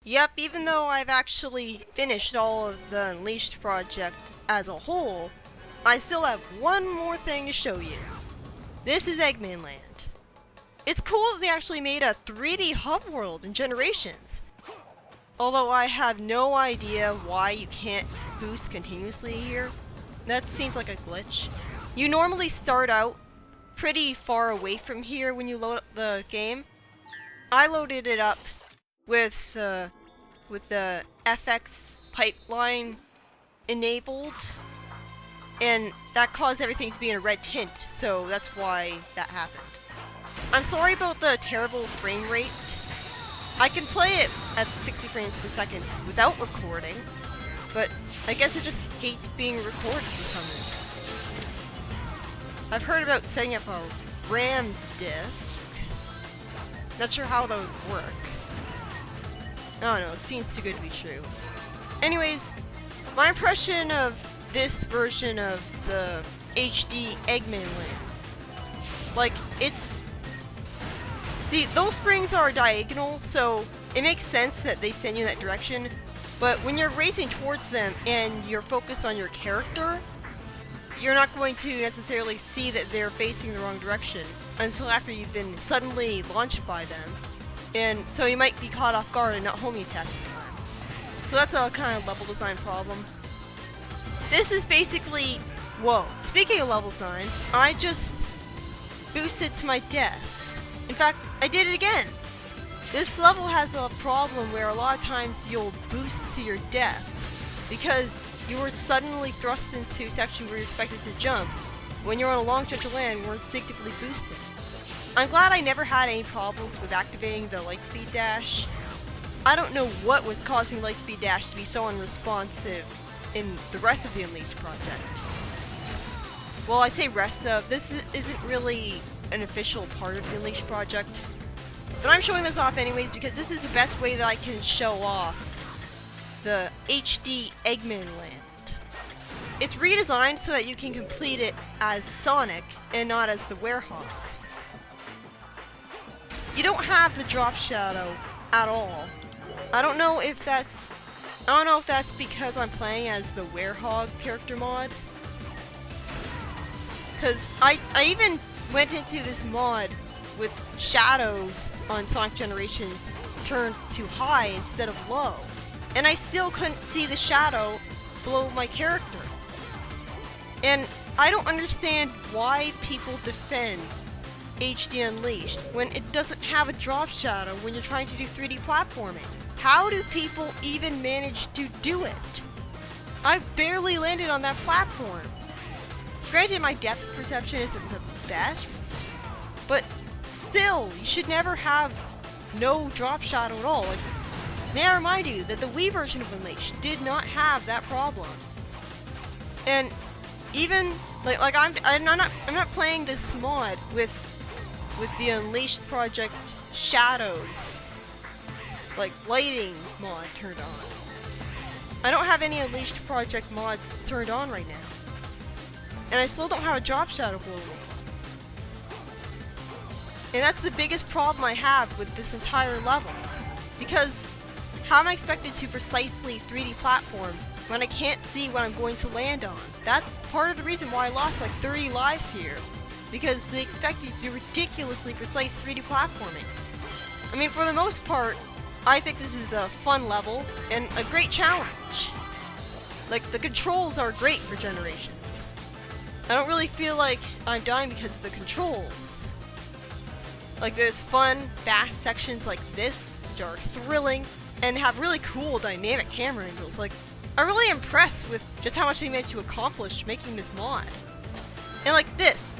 Yep, even though I've actually finished all of the Unleashed project as a whole, I still have one more thing to show you. This is Eggmanland. It's cool that they actually made a 3D hub world in Generations. Although I have no idea why you can't boost continuously here. That seems like a glitch. You normally start out pretty far away from here when you load up the game. I loaded it up with the FX pipeline enabled, and that caused everything to be in a red tint, so that's why that happened. I'm sorry about the terrible frame rate. I can play it at 60 frames per second without recording, but I guess it just hates being recorded for some reason. I've heard about setting up a RAM disk. Not sure how that would work. I don't know, it seems too good to be true. Anyways, my impression of this version of the HD Eggmanland. Like, it's... See, those springs are diagonal, so it makes sense that they send you in that direction, but when you're racing towards them and you're focused on your character, you're not going to necessarily see that they're facing the wrong direction until after you've been suddenly launched by them. And so you might be caught off guard and not homing attack in time. So that's a kind of level design problem. This is basically... Whoa, speaking of level design, I just boosted to my death. In fact, I did it again! This level has a problem where a lot of times you'll boost to your death because you were suddenly thrust into a section where you're expected to jump. When you're on a long stretch of land, you're instinctively boosted. I'm glad I never had any problems with activating the Lightspeed Dash. I don't know what was causing Lightspeed Dash to be so unresponsive in the rest of the Unleashed project. Well, I say rest of, this isn't really an official part of the Unleashed project. But I'm showing this off anyways because this is the best way that I can show off the HD Eggmanland. It's redesigned so that you can complete it as Sonic and not as the Werehog. You don't have the drop shadow at all. I don't know if that's because I'm playing as the Werehog character mod. Cause I even went into this mod with shadows on Sonic Generations turned to high instead of low. And I still couldn't see the shadow below my character. And I don't understand why people defend HD Unleashed when it doesn't have a drop shadow when you're trying to do 3D platforming. How do people even manage to do it? I barely landed on that platform. Granted, my depth perception isn't the best, but still, you should never have no drop shadow at all. Like, may I remind you that the Wii version of Unleashed did not have that problem. And even I'm not playing this mod with the Unleashed project shadows, like lighting mod turned on. I don't have any Unleashed project mods turned on right now. And I still don't have a drop shadow below me. And that's the biggest problem I have with this entire level. Because how am I expected to precisely 3D platform when I can't see what I'm going to land on? That's part of the reason why I lost like 30 lives here. Because they expect you to do ridiculously precise 3D platforming. I mean, for the most part, I think this is a fun level and a great challenge. Like, the controls are great for Generations. I don't really feel like I'm dying because of the controls. Like, there's fun, fast sections like this, which are thrilling, and have really cool dynamic camera angles. Like, I'm really impressed with just how much they managed to accomplish making this mod. And like this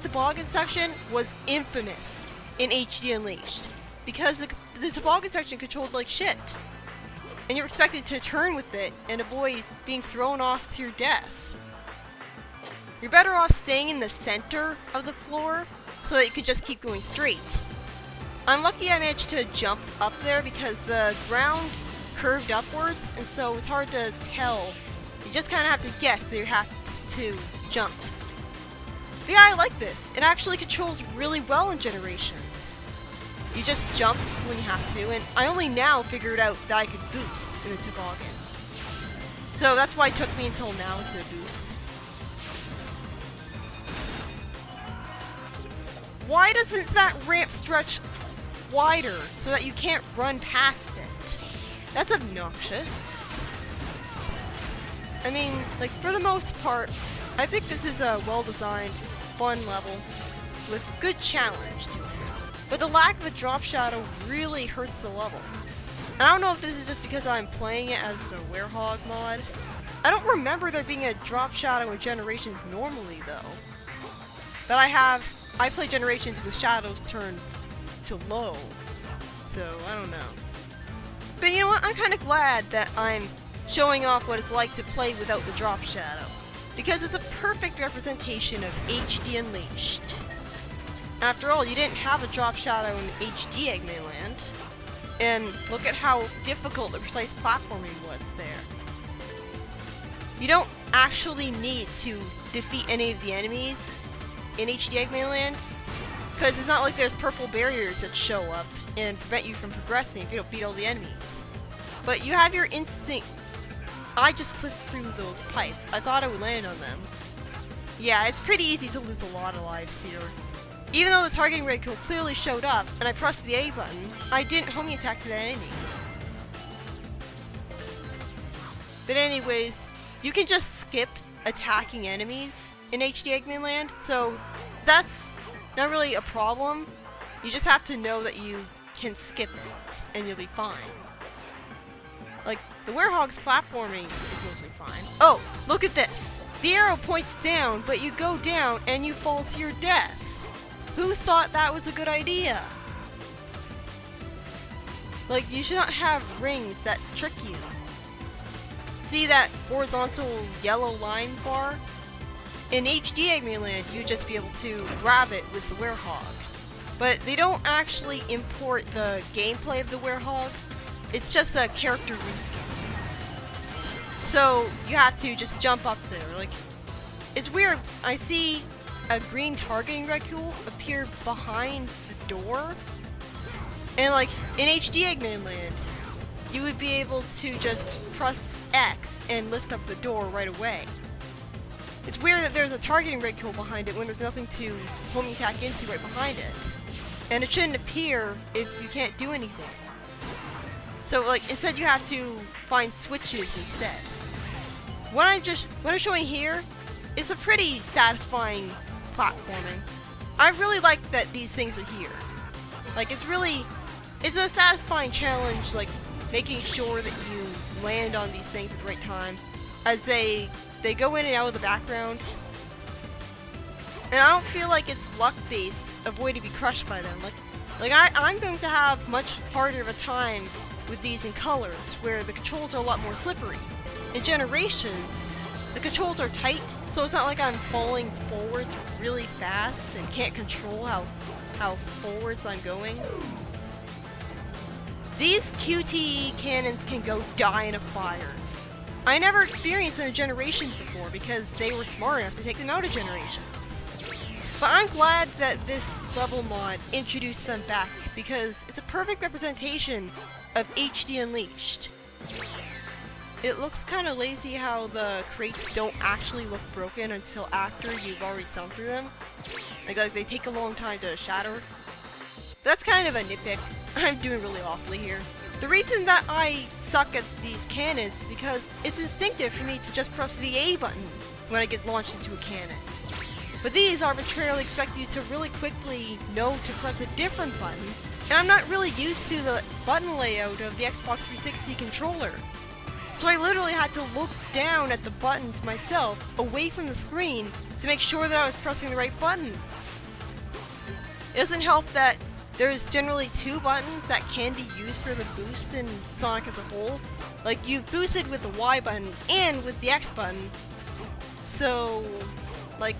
toboggan section was infamous in HD Unleashed. Because the toboggan section controlled like shit. And you're expected to turn with it and avoid being thrown off to your death. You're better off staying in the center of the floor so that you can just keep going straight. I'm lucky I managed to jump up there because the ground curved upwards, and so it's hard to tell. You just kind of have to guess that you have to jump. But yeah, I like this. It actually controls really well in Generations. You just jump when you have to, and I only now figured out that I could boost in the toboggan. So that's why it took me until now to boost. Why doesn't that ramp stretch wider so that you can't run past it? That's obnoxious. I mean, like, for the most part, I think this is a well-designed, fun level with good challenge to it. But the lack of a drop shadow really hurts the level. And I don't know if this is just because I'm playing it as the Werehog mod. I don't remember there being a drop shadow in Generations normally, though. But I play Generations with shadows turned to low. So, I don't know. But you know what? I'm kind of glad that I'm showing off what it's like to play without the drop shadow. Because it's a perfect representation of HD Unleashed. After all, you didn't have a drop shadow in HD Eggmanland. And look at how difficult the precise platforming was there. You don't actually need to defeat any of the enemies in HD Eggmanland, because it's not like there's purple barriers that show up and prevent you from progressing if you don't beat all the enemies. But you have your instinct. I just clipped through those pipes. I thought I would land on them. Yeah, it's pretty easy to lose a lot of lives here. Even though the targeting reticle clearly showed up and I pressed the A button, I didn't homing attack to that enemy. But anyways, you can just skip attacking enemies in HD Eggmanland, so that's not really a problem. You just have to know that you can skip it and you'll be fine. Like, the Werehog's platforming is mostly fine. Oh, look at this! The arrow points down, but you go down and you fall to your death. Who thought that was a good idea? Like, you should not have rings that trick you. See that horizontal yellow line bar? In HD Eggmanland, you'd just be able to grab it with the Werehog. But they don't actually import the gameplay of the Werehog. It's just a character reskin. So you have to just jump up there. Like, it's weird. I see a green targeting reticule appear behind the door. And like, in HD Eggmanland, you would be able to just press X and lift up the door right away. It's weird that there's a targeting reticule behind it when there's nothing to homing attack into right behind it. And it shouldn't appear if you can't do anything. So like, instead you have to find switches instead. What I'm showing here is a pretty satisfying platforming. I really like that these things are here. Like, it's a satisfying challenge, like making sure that you land on these things at the right time as they go in and out of the background. And I don't feel like it's luck-based, avoid to be crushed by them. I'm going to have much harder of a time with these in colors, where the controls are a lot more slippery. In Generations, the controls are tight, so it's not like I'm falling forwards really fast and can't control how forwards I'm going. These QTE cannons can go die in a fire. I never experienced them in Generations before because they were smart enough to take them out of Generations. But I'm glad that this level mod introduced them back because it's a perfect representation of HD Unleashed. It looks kind of lazy how the crates don't actually look broken until after you've already sunk through them. Like they take a long time to shatter. That's kind of a nitpick. I'm doing really awfully here. The reason that I suck at these cannons is because it's instinctive for me to just press the A button when I get launched into a cannon. But these arbitrarily expect you to really quickly know to press a different button, and I'm not really used to the button layout of the Xbox 360 controller. So I literally had to look down at the buttons myself, away from the screen, to make sure that I was pressing the right buttons. It doesn't help that there's generally two buttons that can be used for the boost in Sonic as a whole. Like, you've boosted with the Y button and with the X button. So, like,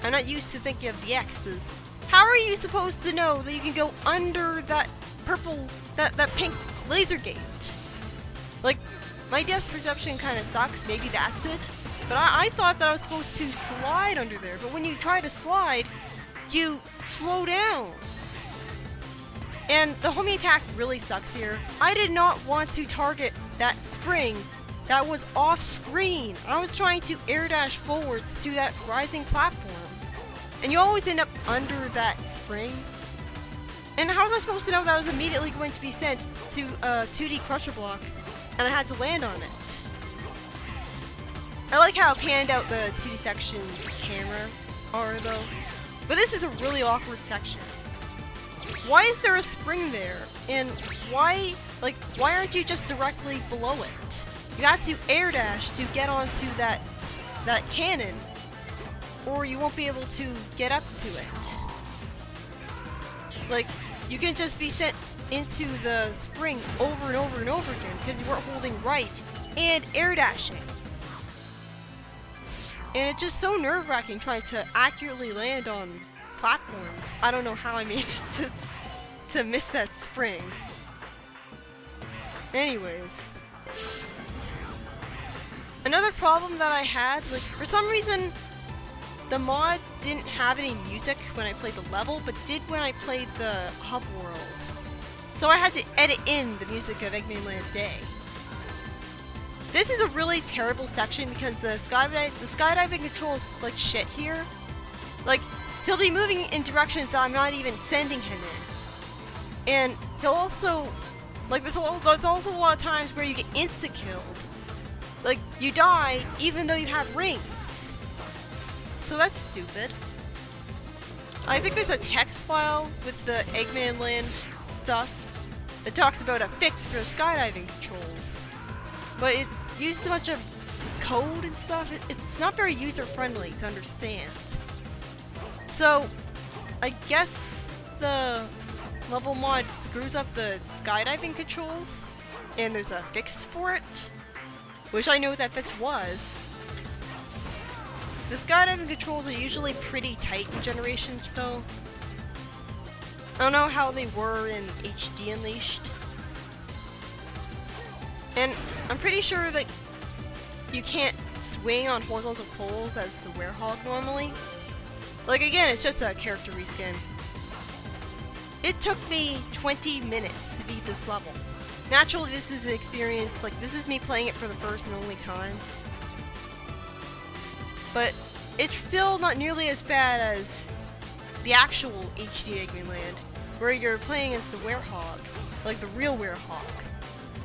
I'm not used to thinking of the X's. How are you supposed to know that you can go under that purple, that pink laser gate? Like, my depth perception kind of sucks, maybe that's it. But I thought that I was supposed to slide under there, but when you try to slide, you slow down. And the homing attack really sucks here. I did not want to target that spring that was off screen. I was trying to air dash forwards to that rising platform. And you always end up under that spring. And how was I supposed to know that I was immediately going to be sent to a 2D crusher block and I had to land on it? I like how panned out the 2D section's camera are though. But this is a really awkward section. Why is there a spring there? And why aren't you just directly below it? You have to air dash to get onto that cannon, or you won't be able to get up to it. Like, you can just be sent into the spring over and over and over again because you weren't holding right and air dashing. And it's just so nerve-wracking trying to accurately land on platforms. I don't know how I managed to miss that spring. Anyways. Another problem that I had, like, for some reason, the mod didn't have any music when I played the level, but did when I played the hub world. So I had to edit in the music of Eggmanland Day. This is a really terrible section because the skydiving controls like shit here. Like, he'll be moving in directions that I'm not even sending him in. And he'll also, like, there's also a lot of times where you get insta-killed. Like, you die even though you have rings. So that's stupid. I think there's a text file with the Eggmanland stuff that talks about a fix for the skydiving controls. But it uses a bunch of code and stuff. It's not very user-friendly to understand. So, I guess the level mod screws up the skydiving controls, and there's a fix for it. Wish I knew what that fix was. The skydiving controls are usually pretty tight in Generations, though. I don't know how they were in HD Unleashed. And I'm pretty sure that you can't swing on horizontal poles as the Werehog normally. Like, again, it's just a character reskin. It took me 20 minutes to beat this level. Naturally, this is an experience, like, this is me playing it for the first and only time. But it's still not nearly as bad as the actual HD Eggmanland, where you're playing as the Werehog, like the real Werehog.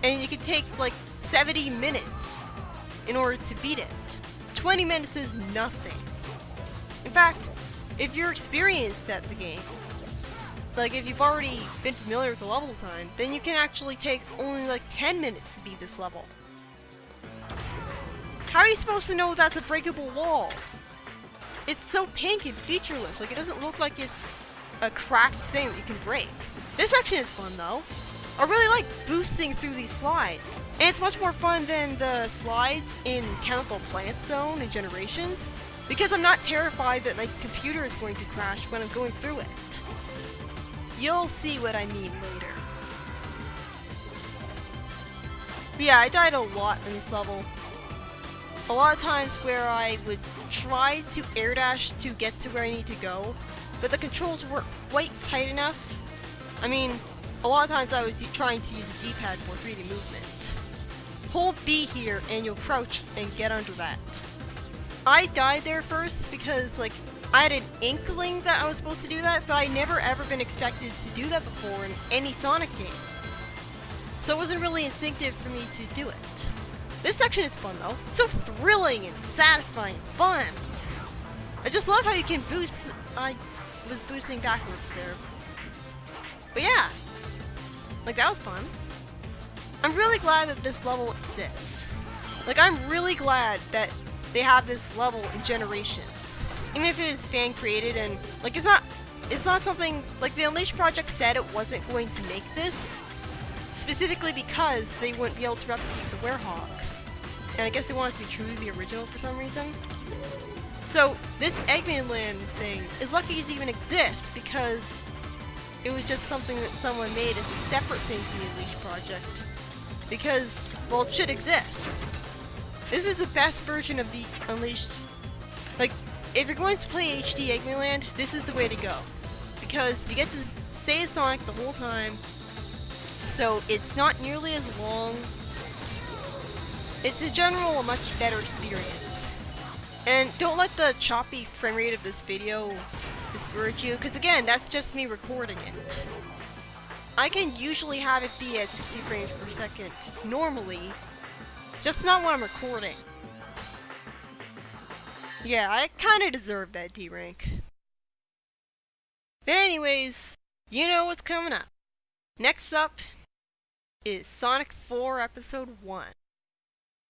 And you can take, like, 70 minutes in order to beat it. 20 minutes is nothing. In fact, if you're experienced at the game, like if you've already been familiar with the level design, then you can actually take only like 10 minutes to beat this level. How are you supposed to know that's a breakable wall? It's so pink and featureless, like it doesn't look like it's a cracked thing that you can break. This section is fun though. I really like boosting through these slides. And it's much more fun than the slides in Chemical Plant Zone and Generations, because I'm not terrified that my computer is going to crash when I'm going through it. You'll see what I mean later. But yeah, I died a lot in this level. A lot of times where I would try to air dash to get to where I need to go, but the controls weren't quite tight enough. I mean, a lot of times I was trying to use the D-pad for 3D movement. Hold B here and you'll crouch and get under that. I died there first because, like, I had an inkling that I was supposed to do that, but I never ever been expected to do that before in any Sonic game. So it wasn't really instinctive for me to do it. This section is fun though. It's so thrilling and satisfying and fun. I just love how you can boost. I was boosting backwards there. But yeah, like that was fun. I'm really glad that this level exists. Like I'm really glad that they have this level in Generations. Even if it is fan created and like it's not something like the Unleashed project said it wasn't going to make this specifically because they wouldn't be able to replicate the Werehog. And I guess they want it to be true to the original for some reason. So this Eggmanland thing is lucky it even exists because it was just something that someone made as a separate thing from the Unleashed project. Because, well, it should exist. This is the best version of the Unleashed. Like, if you're going to play HD Eggmanland, this is the way to go. Because you get to say as Sonic the whole time, so it's not nearly as long. It's in general a much better experience. And don't let the choppy frame rate of this video discourage you, because again, that's just me recording it. I can usually have it be at 60 frames per second normally, just not when I'm recording. Yeah, I kinda deserve that D rank. But anyways, you know what's coming up. Next up is Sonic 4 Episode 1.